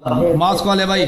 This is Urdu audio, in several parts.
ماسک والے بھائی،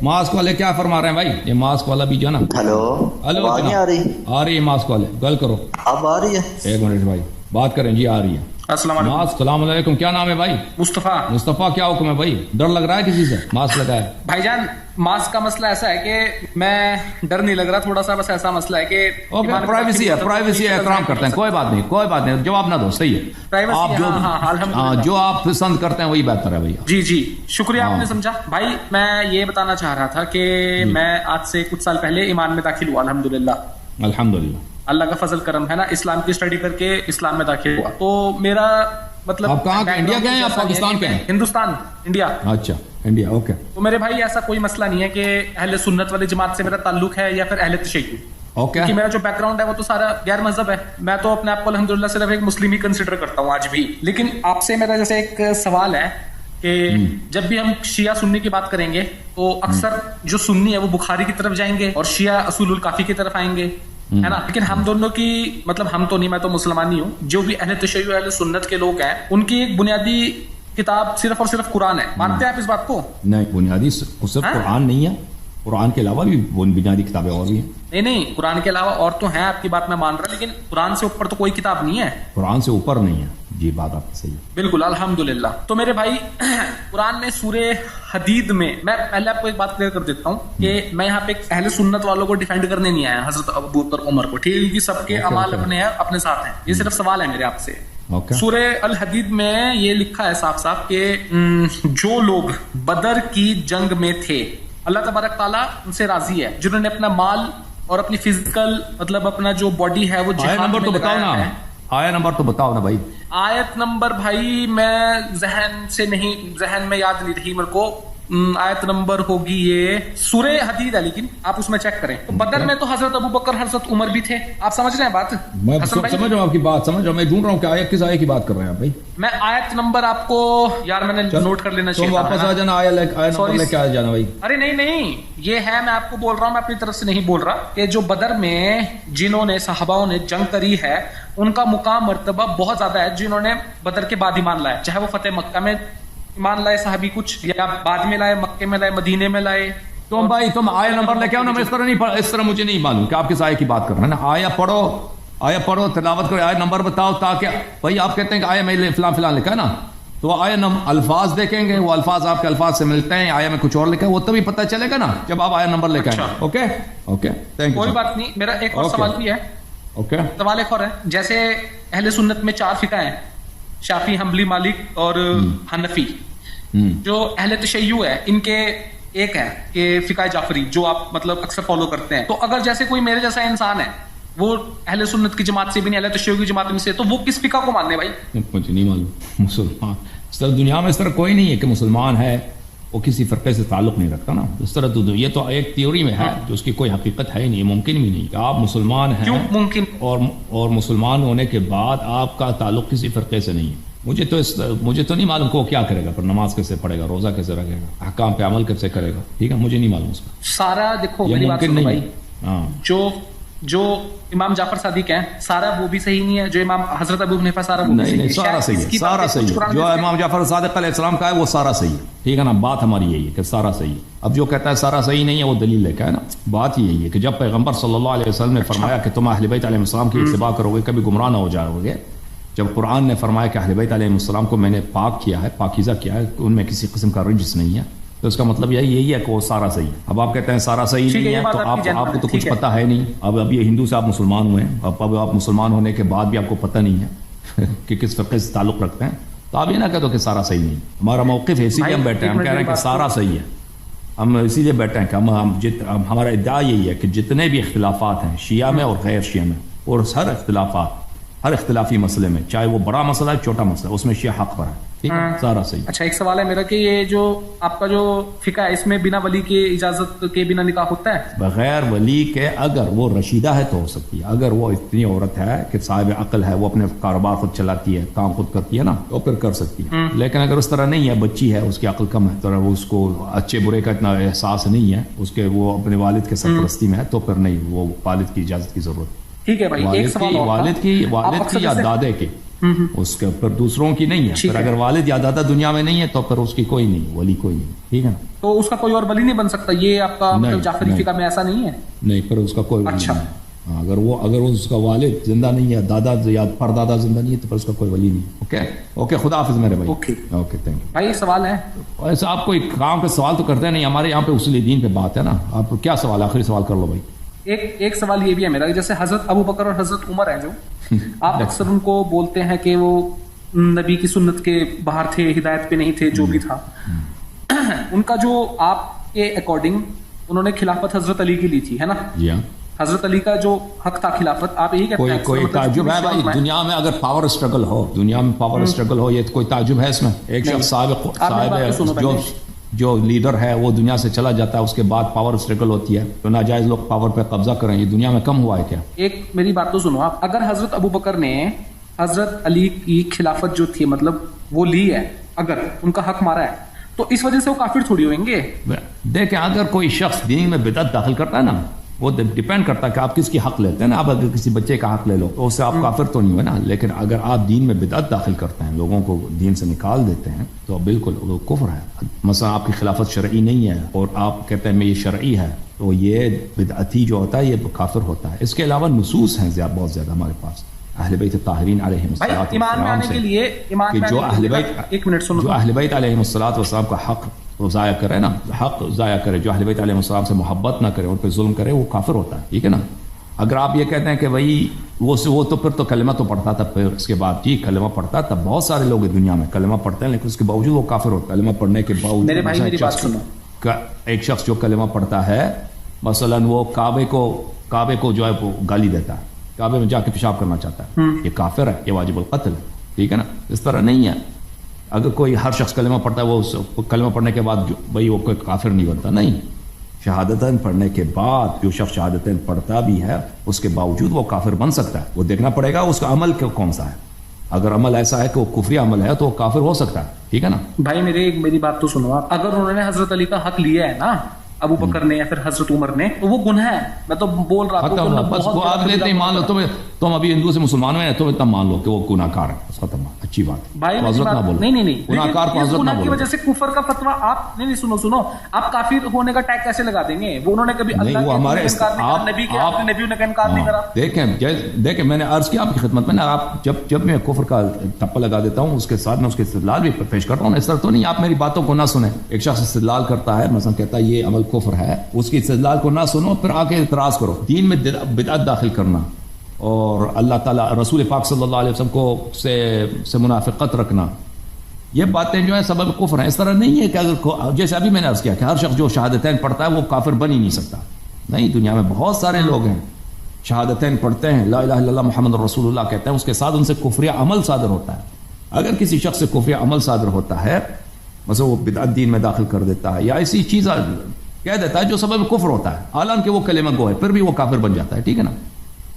ماسک والے کیا فرما رہے ہیں بھائی؟ یہ ماسک والا بھی جو ہے نا، ہلو ہلو آواز نہیں آ رہی؟ آ رہی ہے ماسک والے، گل کرو، اب آ رہی ہے؟ ایک منٹ بھائی بات کریں جی، آ رہی ہے السلام علیکم ماسک۔ السلام علیکم، کیا نام ہے بھائی؟ مصطفیٰ۔ مصطفیٰ، کیا حکم ہے بھائی؟ ڈر لگ رہا ہے کسی سے ماسک لگایا؟ بھائی جان ماسک کا مسئلہ ایسا ہے کہ میں ڈر نہیں لگ رہا، تھوڑا سا بس ایسا مسئلہ ہے کہ اوکے، پرائیویسی ہے، پرائیویسی ہے، احترام کرتے ہیں، کوئی بات نہیں، کوئی بات نہیں، جواب نہ دو، صحیح ہے، آپ جو آپ پسند کرتے ہیں وہی بہتر ہے بھائی۔ جی شکریہ، آپ نے سمجھا بھائی۔ میں یہ بتانا چاہ رہا تھا کہ میں آج سے کچھ سال پہلے ایمان میں داخل ہوا، الحمدللہ الحمدللہ، اللہ کا فضل کرم ہے نا، اسلام کی اسٹڈی کر کے اسلام میں داخل ہوا۔ تو میرا مطلب آپ کہاں کے؟ انڈیا کے ہیں یا پاکستان کے ہیں؟ ہندوستان، انڈیا۔ اچھا، انڈیا، اوکے۔ تو میرے بھائی ایسا کوئی مسئلہ نہیں ہے کہ اہل سنت والی جماعت سے میرا تعلق ہے یا پھر اہل تشیع، اوکے، کیونکہ میرا جو بیک گراؤنڈ ہے وہ تو سارا غیر مذہب ہے۔ میں تو اپنے آپ کو الحمدللہ صرف ایک مسلم ہی کنسیڈر کرتا ہوں آج بھی۔ لیکن آپ سے میرا جیسے ایک سوال ہے کہ جب بھی ہم شیعہ سنی کی بات کریں گے تو اکثر جو سنی ہے وہ بخاری کی طرف جائیں گے اور شیعہ اصول الکافی کی طرف آئیں گے، ہے نا۔ لیکن ہم دونوں کی مطلب، ہم تو نہیں، میں تو مسلمان ہی ہوں، جو بھی اہل تشیع اہل سنت کے لوگ ہیں ان کی ایک بنیادی کتاب صرف اور صرف قرآن ہے۔ مانتے ہیں آپ اس بات کو؟ نہیں، بنیادی صرف قرآن نہیں ہے، قرآن کے علاوہ بھی بنیادی کتابیں اور بھی ہیں۔ نہیں، قرآن کے علاوہ اور تو ہیں، آپ کی بات میں مان رہا، لیکن قرآن سے اوپر تو کوئی کتاب نہیں ہے۔ قرآن سے اوپر نہیں ہے، جی بات آپ کی صحیح ہے، بالکل الحمدللہ۔ تو میرے بھائی قرآن میں سورہ حدید میں، میں پہلے آپ کو ایک بات کلیئر کر دیتا ہوں کہ میں یہاں پہ اہل سنت والوں کو ڈیفینڈ کرنے نہیں آیا، حضرت ابوبکر عمر کو، ٹھیک ہے، کیونکہ سب کے اعمال اپنے ساتھ ہیں، یہ صرف سوال ہے میرے آپ سے۔ سورہ الحدید میں یہ لکھا ہے صاف صاف کہ جو لوگ بدر کی جنگ میں تھے اللہ تبارک تعالیٰ ان سے راضی ہے، جنہوں نے اپنا مال اور اپنی فزیکل مطلب اپنا جو باڈی ہے وہ جہاد نمبر میں تو بتاؤ لگایا نا، ہے۔ آیا نمبر تو بتاؤ نا بھائی۔ آیت نمبر بھائی میں ذہن میں یاد نہیں رہی میرے کو۔ آیت نمبر ہوگی یہ سورہ حدید ہے، لیکن آپ اس میں چیک کریں تو بدر میں تو حضرت ابوبکر حضرت عمر بھی تھے۔ آپ سمجھ رہے ہیں بات؟ میں سمجھ رہا ہوں آپ کی بات، سمجھ رہا ہوں، میں ڈھونڈ رہا ہوں کہ آیت کس آیت کی بات کر رہے ہیں آپ بھائی۔ میں آیت نمبر آپ کو یار میں نے نوٹ کر لینا چاہیے، تم واپس آ جانا، آیت نمبر لے کے آ جانا بھائی۔ ارے نہیں، یہ ہے، میں آپ کو بول رہا ہوں، میں اپنی طرف سے نہیں بول رہا، کہ جو بدر میں جنہوں نے صحاباؤں نے جنگ کری ہے ان کا مقام مرتبہ بہت زیادہ ہے جنہوں نے بدر کے بعد ایمان لایا، چاہے وہ فتح مکہ میں ایمان لائے صحابی کچھ، یا بعد میں لائے، مکے میں لائے، مدینے میں لائے۔ تم بھائی تم آیا نمبر لے کے آؤ نا، میں اس طرح مجھے نہیں معلوم کہ آپ کس آیت کی بات کر رہے ہیں نا۔ آیا پڑھو، تلاوت کرو، آیا نمبر بتاؤ، تاکہ بھائی آپ کہتے ہیں کہ آیا میں فلاں لکھا ہے نا، تو آیا الفاظ دیکھیں گے، وہ الفاظ آپ کے الفاظ سے ملتے ہیں، آیا میں کچھ اور لکھا ہے، وہ تبھی پتہ چلے گا نا جب آپ آیا نمبر لے کے آئیں۔ Okay, thank you. کوئی بات نہیں، میرا ایک اور سوال بھی ہے۔ اوکے، سوال ایک اور ہے، جیسے اہل سنت میں 4 فقہ ہیں، شافعی، حنبلی، مالک اور حنفی۔ جو اہل تشیع ہے ان کے ایک ہے کہ فقہ جعفری، جو آپ مطلب اکثر فالو کرتے ہیں۔ تو اگر جیسے کوئی میرے جیسا انسان ہے، وہ اہل سنت کی جماعت سے بھی نہیں، اہل تشیع کی جماعت میں سے، تو وہ کس فقہ کو ماننے بھائی؟ مجھے نہیں معلوم۔ مسلمان اس طرح دنیا میں اس طرح کوئی نہیں ہے کہ مسلمان ہے وہ کسی فرقے سے تعلق نہیں رکھتا نا، اس طرح تو یہ تو ایک تھیوری میں ہے جو اس کی کوئی حقیقت ہے ہی نہیں، ممکن بھی نہیں کہ آپ مسلمان ہیں، کیوں ممکن؟ اور مسلمان ہونے کے بعد آپ کا تعلق کسی فرقے سے نہیں ہے۔ مجھے تو نہیں معلوم کہ وہ کیا کرے گا، پر نماز کیسے پڑھے گا، روزہ کیسے رکھے گا، احکام پہ عمل کیسے کرے گا، ٹھیک ہے، مجھے نہیں معلوم اس کا سارا۔ دیکھو میری بات سنو بھائی، جو امام جعفر صادق ہیں سارا وہ بھی صحیح نہیں ہے، جو امام حضرت ابو حنیفہ سارا وہ بھی صحیح نہیں، سارا صحیح ہے، سارا صحیح ہے۔ جو امام جعفر صادق علیہ السلام کا ہے وہ سارا صحیح ہے، ٹھیک ہے نا، بات ہماری یہی ہے کہ سارا صحیح ہے۔ اب جو کہتا ہے سارا صحیح نہیں ہے وہ دلیل لے کے ہے نا، بات یہی ہے کہ جب پیغمبر صلی اللہ علیہ وسلم نے فرمایا کہ تم اہل بیت علیہ السلام کی اتباع کرو گے کبھی گمراہ نہ ہو جاؤ گے، جب قرآن نے فرمایا کہ اہل بیت علیہ السلام کو میں نے پاک کیا ہے، پاکیزہ کیا ہے، ان میں کسی قسم کا رجس نہیں ہے، تو اس کا مطلب یہی ہے کہ وہ سارا صحیح ہے۔ اب آپ کہتے ہیں سارا صحیح نہیں ہے، تو آپ کو تو کچھ پتہ ہے نہیں۔ اب یہ ہندو سے آپ مسلمان ہوئے ہیں، اب آپ مسلمان ہونے کے بعد بھی آپ کو پتہ نہیں ہے کہ کس فرقے سے تعلق رکھتے ہیں، تو آپ یہ نہ کہہ دو کہ سارا صحیح نہیں۔ ہمارا موقف ہے، اسی لیے ہم بیٹھے ہیں، ہم کہہ رہے ہیں کہ سارا صحیح ہے، ہم اسی لیے بیٹھے ہیں کہ ہمارا ادعا یہی ہے کہ جتنے بھی اختلافات ہیں شیعہ میں اور غیر شیعہ میں، اور ہر اختلافی مسئلے میں، چاہے وہ بڑا مسئلہ ہے چھوٹا مسئلہ ہے، اس میں شیعہ حق پر ہے، ٹھیک ہے، سارا صحیح۔ اچھا ایک سوال ہے میرا کہ یہ جو آپ کا جو فقہ ہے اس میں بنا ولی کی اجازت کے بنا نکاح ہوتا ہے؟ بغیر ولی کے اگر وہ رشیدہ ہے تو ہو سکتی ہے، اگر وہ اتنی عورت ہے کہ صاحب عقل ہے، وہ اپنے کاروبار خود چلاتی ہے، کام خود کرتی ہے نا، تو پھر کر سکتی ہے۔ لیکن اگر اس طرح نہیں ہے، بچی ہے، اس کی عقل کم ہے، تو وہ اس کو اچھے برے کا اتنا احساس نہیں ہے، اس کے وہ اپنے والد کے سرپرستی میں ہے، تو پھر نہیں، وہ والد کی اجازت کی ضرورت۔ ٹھیک ہے بھائی، ایک سوال اور والد کی یا دادے کی، اس کے اوپر دوسروں کی نہیں ہے. پھر اگر والد یا دادا دنیا میں نہیں ہے تو پھر اس کی کوئی نہیں, ولی کوئی نہیں. ٹھیک ہے نا, تو اس کا کوئی اور ولی نہیں بن سکتا, یہ آپ کا مطلب جعفری فقہ میں ایسا نہیں ہے؟ نہیں, پھر اس کا کوئی ولی نہیں. اگر اس کا والد زندہ نہیں ہے, دادا یا پردادا زندہ نہیں ہے, تو پھر اس کا کوئی ولی نہیں. اوکے, خدا حافظ میرے بھائی. اوکے, تھینک یو بھائی. ایک سوال ہے, ایسا آپ کوئی کام کا سوال تو کرتے نہیں, ہمارے یہاں پہ اصول دین پہ بات ہے نا. آپ کیا سوال, آخری سوال کر لو بھائی. ایک سوال یہ بھی ہے میرا, جیسے حضرت ابو بکر اور حضرت عمر ہیں جو آپ اکثر ان کو بولتے ہیں کہ وہ نبی کی سنت کے باہر تھے, ہدایت پہ نہیں تھے, جو بھی تھا, ان کا جو آپ کے اکارڈنگ انہوں نے خلافت حضرت علی کی لی تھی, ہے نا؟ جی ہاں, حضرت علی کا جو حق تھا خلافت, آپ یہی کہتے ہیں؟ کوئی تعجب ہے بھائی دنیا میں اگر پاور اسٹرگل ہو, دنیا میں پاور اسٹرگل ہو, یہ کوئی تعجب ہے اس میں؟ ایک شخص صاحب جو لیڈر ہے وہ دنیا سے چلا جاتا ہے, اس کے بعد پاور اسٹرگل ہوتی ہے, تو ناجائز لوگ پاور پہ قبضہ کریں, یہ دنیا میں کم ہوا ہے کیا؟ ایک میری بات تو سنو آپ, اگر حضرت ابو بکر نے حضرت علی کی خلافت جو تھی مطلب وہ لی ہے, اگر ان کا حق مارا ہے, تو اس وجہ سے وہ کافر تھوڑی ہوئیں گے؟ دیکھیں, اگر کوئی شخص دین میں بدعت داخل کرتا ہے نا, وہ ڈیپینڈ کرتا ہے کہ آپ کس کی حق لیتے ہیں نا. آپ اگر کسی بچے کا حق لے لو تو اس سے آپ کافر تو نہیں ہوئے نا, لیکن اگر آپ دین میں بدعت داخل کرتے ہیں, لوگوں کو دین سے نکال دیتے ہیں, تو بالکل وہ کفر ہے. مثلا آپ کی خلافت شرعی نہیں ہے اور آپ کہتے ہیں میں یہ شرعی ہے, تو یہ بدعتی جو ہوتا ہے یہ کافر ہوتا ہے. اس کے علاوہ نصوص ہیں بہت زیادہ ہمارے پاس اہل بیت طاہرین علیہم الصلوۃ والسلام سے, جو اہل بیت علیہم الصلوۃ والسلام کا حق ضائع کرے نا, حق ضائع کرے, جو اہل بیت علیہ السلام سے محبت نہ کرے, ان پہ ظلم کرے, وہ کافر ہوتا ہے. ٹھیک ہے نا. اگر آپ یہ کہتے ہیں کہ بھائی وہ تو پھر تو کلمہ تو پڑھتا تھا, پھر اس کے بعد جی کلمہ پڑھتا تھا, بہت سارے لوگ دنیا میں کلمہ پڑھتے ہیں لیکن اس کے باوجود وہ کافر ہوتا ہے. کلمہ پڑھنے کے باوجود ایک شخص جو کلمہ پڑھتا ہے, مثلا وہ کعبے کو جو ہے وہ گالی دیتا ہے, کعبے میں جا کے پیشاب کرنا چاہتا ہے, یہ کافر ہے, یہ واجب القتل ہے. ٹھیک ہے نا. اس طرح نہیں ہے. اگر کوئی ہر شخص کلمہ پڑھتا ہے, وہ کلمہ پڑھنے کے بعد بھائی وہ کوئی کافر نہیں بنتا. نہیں, شہادتین پڑھنے کے بعد جو شخص شہادتین پڑھتا بھی ہے, اس کے باوجود وہ کافر بن سکتا ہے. وہ دیکھنا پڑے گا اس کا عمل کون سا ہے. اگر عمل ایسا ہے کہ وہ کفری عمل ہے تو وہ کافر ہو سکتا ہے. ٹھیک ہے نا. بھائی میری بات تو سنو آپ, اگر انہوں نے حضرت علی کا حق لیا ہے نا, ابو بکر نے یا پھر حضرت عمر نے, تو وہ گناہ ہے. میں تو بول رہا ہوں بس وہ آپ لیتے ہی مان لو, تم ابھی ہندو سے مسلمان میں تم اتنا مان لو کہ وہ گناہ کار ہے, ختم. اچھی بات بھائی, نہیں گناہ کار کی وجہ سے کفر کا فتویٰ آپ نہیں, سنو, آپ کافر ہونے کا ٹیگ کیسے لگا دیں گے؟ وہ انہوں نے کبھی اللہ کے نبیوں نے انکار نہیں کرا. دیکھیں میں نے عرض کیا آپ کی خدمت میں نا, آپ جب میں کفر کا ٹپا لگا دیتا ہوں, اس کے ساتھ میں اس کے استدلال بھی پیش کرتا ہوں. اس طرح تو نہیں آپ میری باتوں کو نہ سنیں. ایک شخص استدلال کرتا ہے, مثلا کہتا ہے یہ عمل کفر ہے, اس کی استدلال کو نہ سنو, پھر آ کے اعتراض کرو. دین میں بدعت داخل کرنا اور اللہ تعالیٰ رسول پاک صلی اللہ علیہ وسلم کو سے منافقت رکھنا, یہ باتیں جو ہیں سبب کفر ہیں. اس طرح نہیں ہے کہ اگر جیسے ابھی میں نے عرض کیا کہ ہر شخص جو شہادتین پڑھتا ہے وہ کافر بن ہی نہیں سکتا. نہیں, دنیا میں بہت سارے لوگ ہیں شہادتین پڑھتے ہیں, لا الہ الا اللہ محمد رسول اللہ کہتے ہیں, اس کے ساتھ ان سے کفری عمل صادر ہوتا ہے. اگر کسی شخص سے کفری عمل صادر ہوتا ہے, مثلا وہ بدعت دین میں داخل کر دیتا ہے یا ایسی چیز کہہ دیتا ہے جو سبب کفر ہوتا ہے, حالانکہ وہ کلمہ گو ہے, پھر بھی وہ کافر بن جاتا ہے. ٹھیک ہے نا.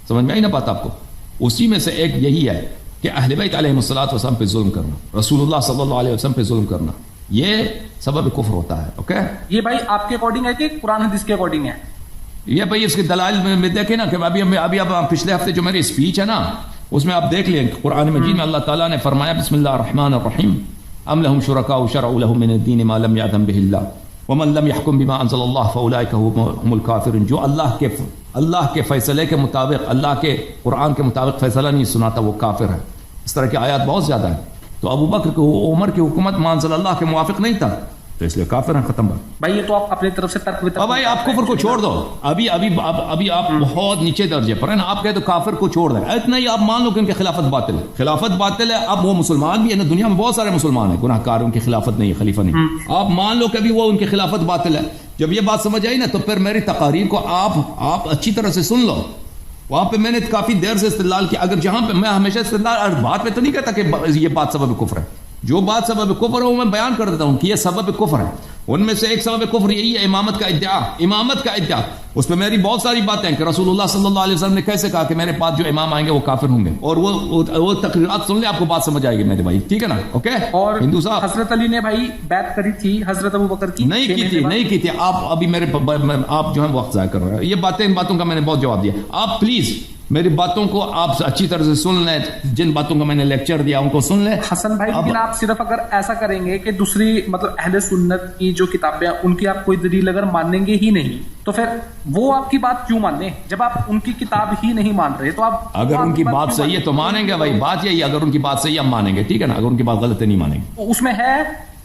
سمجھ میں آئی نا بات آپ کو؟ اسی میں سے ایک یہی ہے کہ اہل بیت علیہ الصلوۃ والسلام پہ ظلم کرنا, رسول اللہ صلی اللہ علیہ وسلم پہ ظلم کرنا, یہ سبب کفر ہوتا ہے. اوکے, یہ بھائی آپ کے اکارڈنگ ہے کہ قرآن حدیث کے اکارڈنگ ہے؟ یہ بھائی اس کے دلائل میں دیکھیں نا کہ ابھی اب پچھلے ہفتے جو میری اسپیچ ہے نا, اس میں آپ دیکھ لیں قرآن مجید میں اللہ تعالیٰ نے فرمایا بسم اللہ الرحمن الرحیم ام لهم شرکاء شرعوا لهم من الدین ما لم یأذن به اللہ ومن لم يحكم بما انزل اللہ فاولئک هم الکافرون. جو اللہ کے فیصلے کے مطابق, اللہ کے قرآن کے مطابق فیصلہ نہیں سناتا وہ کافر ہے. اس طرح کی آیات بہت زیادہ ہیں. تو ابو بکر کو عمر کی حکومت ما انزل اللہ کے موافق نہیں تھا, تو اس لیے کافر ہیں. ختم بات. بھائی یہ تو آپ اپنی طرف سے بھائی آپ کفر کو چھوڑ دو. ابھی آپ بہت نیچے درجے پر ہیں نا, آپ کہتے کافر کو چھوڑ دیں. اتنا ہی آپ مان لو کہ ان کی خلافت باطل ہے. خلافت باطل ہے. اب وہ مسلمان بھی ہے نا, دنیا میں بہت سارے مسلمان ہیں گناہ کار, ان کی خلافت نہیں ہے, خلیفہ نہیں. آپ مان لو کہ ابھی وہ ان کی خلافت باطل ہے. جب یہ بات سمجھ آئی نا, تو پھر میری تقاریر کو آپ اچھی طرح سے سن لو. وہاں پہ میں نے کافی دیر سے استدلال کیا. اگر جہاں پہ میں ہمیشہ استدلال بات پہ تو نہیں کہتا کہ یہ بات سبب کفر ہے. جو بات سبب کفر ہے وہ میں بیان کر دیتا ہوں کہ یہ سبب کفر ہے. ان میں سے ایک سبب کفر یہی ہے امامت کا ادعا. اس پہ میری بہت ساری باتیں کہ رسول اللہ صلی اللہ علیہ وسلم نے کیسے کہا کہ میرے پاس جو امام آئیں گے وہ کافر ہوں گے, اور وہ تقریرات سن لیں, آپ کو بات سمجھ آئے گی میرے بھائی. ٹھیک ہے نا. اوکے. اور ہندو صاحب حضرت علی نے بھائی بیعت کری تھی حضرت ابو بکر کی؟ نہیں کی تھی. آپ ابھی آپ جو ہے وقت ضائع کر رہے ہیں. یہ باتیں ان باتوں کا میں نے بہت جواب دیا. آپ پلیز میری باتوں کو آپ اچھی طرح سے سن لیں, جن باتوں کا میں نے لیکچر دیا ان کو سن لیں. حسن بھائی لیکن آپ صرف اگر ایسا کریں گے کہ دوسری مطلب اہل سنت کی جو کتابیں ان کی آپ کوئی دلیل اگر مانیں گے ہی نہیں تو پھر وہ آپ کی بات کیوں مانیں؟ جب آپ ان کی کتاب ہی نہیں مان رہے تو آپ اگر ان کی بات صحیح ہے تو مانیں گے. بھائی بات یہی, اگر ان کی بات صحیح ہے ہم مانیں گے, ٹھیک ہے نا. اگر ان کی بات غلط ہے نہیں مانیں گے. اس میں ہے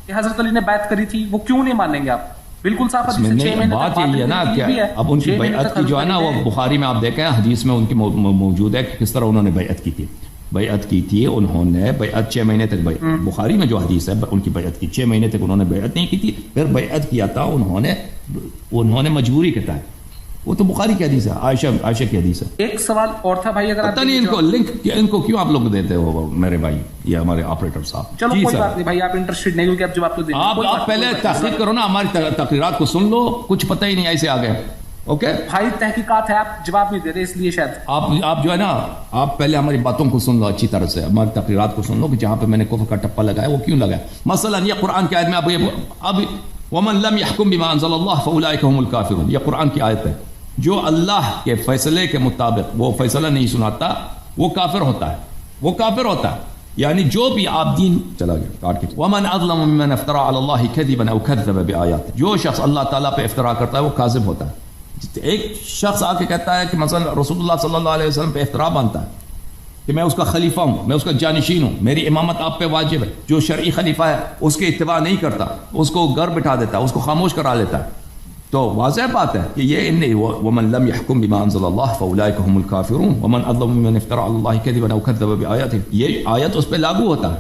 کہ حضرت علی نے بیعت کری تھی, وہ کیوں نہیں مانیں گے آپ؟ بالکل صاف حدیث ہے. بات یہی ہے نا کہ اب ان کی بیعت کی جو ہے نا وہ بخاری میں آپ دیکھیں حدیث میں ان کی موجود ہے کہ کس طرح انہوں نے بیعت کی تھی. بیعت کی تھی انہوں نے, بیعت 6 مہینے تک, بخاری میں جو حدیث ہے ان کی بیعت کی 6 مہینے تک انہوں نے بیعت نہیں کی تھی, پھر بیعت کیا تھا انہوں نے مجبوری کے تحت. وہ تو بخاری کی حدیث ہے, عائشہ کی حدیث ہے. ایک سوال اور تھا بھائی, اگر پتہ نہیں ان کو لنک ان کو کیوں آپ لوگ دیتے ہو میرے بھائی, یہ ہمارے آپریٹر صاحب. چلو کوئی بات نہیں بھائی, آپ انٹرسٹڈ نہیں کیونکہ اب جب آپ تو آپ پہلے تحقیق کرو نا, ہماری تقریرات کو سن لو, کچھ پتہ ہی نہیں ایسے آ گئے. اوکے بھائی تحقیقات ہے, آپ جواب نہیں دے رہے اس لیے شاید آپ جو ہے نا آپ پہلے ہماری باتوں کو سن لو اچھی طرح سے, ہماری تقریرات کو سن لو کہ جہاں پہ میں نے کفر کا ٹپا لگایا وہ کیوں لگایا. مثلا یہ قرآن کی آیت میں اب ومن لم يحكم بما انزل الله فاولئك هم الكافرون, یہ قرآن کی آیت ہے. جو اللہ کے فیصلے کے مطابق وہ فیصلہ نہیں سناتا وہ کافر ہوتا ہے, وہ کافر ہوتا ہے. یعنی جو بھی آپ دین چلا گیا کاٹ کے. ومن اظلم ممن افترى على الله كذبا او كذب بآياته, جو شخص اللہ تعالیٰ پہ افترا کرتا ہے وہ کاذب ہوتا ہے. ایک شخص آ کے کہتا ہے کہ مثلا رسول اللہ صلی اللہ علیہ وسلم پہ افترا بنتا ہے کہ میں اس کا خلیفہ ہوں, میں اس کا جانشین ہوں, میری امامت آپ پہ واجب ہے. جو شرعی خلیفہ ہے اس کے اتباع نہیں کرتا, اس کو گھر بٹھا دیتا ہے, اس کو خاموش کرا لیتا ہے. تو واضح بات ہے کہ یہ ومن لم يحكم بما انزل الله فاولئك هم الكافرون ومن اظلم ممن افترى على الله كذبا او كذب بآياته, یہ آیت اس پہ لاگو ہوتا ہے.